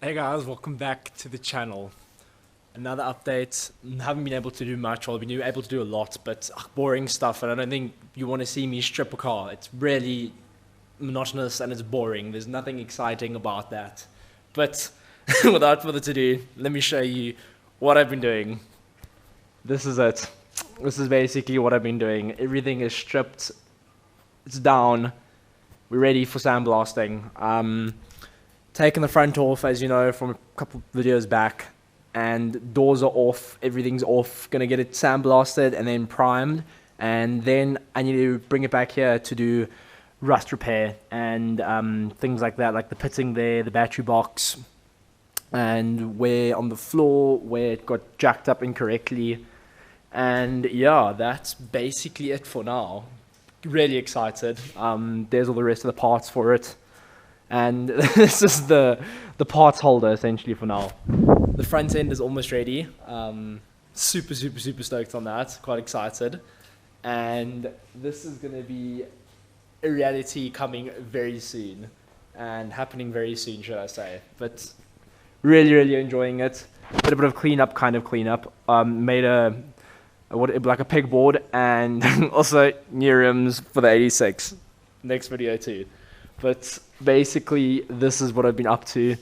Hey guys, welcome back to the channel. Another update. Haven't been able to do much, or I've been able to do a lot, but boring stuff, and I don't think you want to see me strip a car. It's really monotonous and it's boring. There's nothing exciting about that. But without further ado, let me show you what I've been doing. This is it. This is basically what I've been doing. Everything is stripped. It's down. We're ready for sandblasting. Taking the front off, as you know, from a couple videos back, and doors are off, everything's off. Gonna get it sandblasted and then primed, and then I need to bring it back here to do rust repair and things like that, like the pitting there, the battery box, and where on the floor where it got jacked up incorrectly. And yeah, that's basically it for now. Really excited. There's all the rest of the parts for it. And this is the parts holder essentially for now. The front end is almost ready. Super stoked on that. Quite excited. And this is going to be a reality coming very soon. And happening very soon, should I say. But really enjoying it. A little bit of cleanup, made like a pegboard, and also new rims for the 86. Next video too. But basically, this is what I've been up to,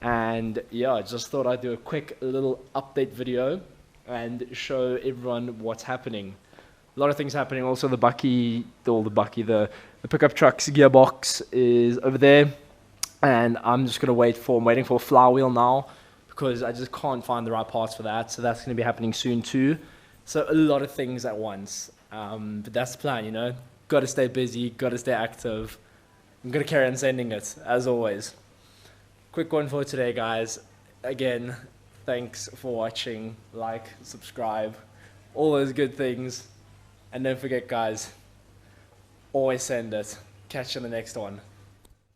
and yeah, I just thought I'd do a quick little update video and show everyone what's happening. A lot of things happening. Also, the pickup truck's gearbox is over there, and I'm waiting for a flywheel now because I just can't find the right parts for that. So that's going to be happening soon too. So a lot of things at once, but that's the plan, you know. Got to stay busy, got to stay active. I'm going to carry on sending it, as always. Quick one for today, guys. Again, thanks for watching. Like, subscribe, all those good things. And don't forget, guys, always send it. Catch you in the next one.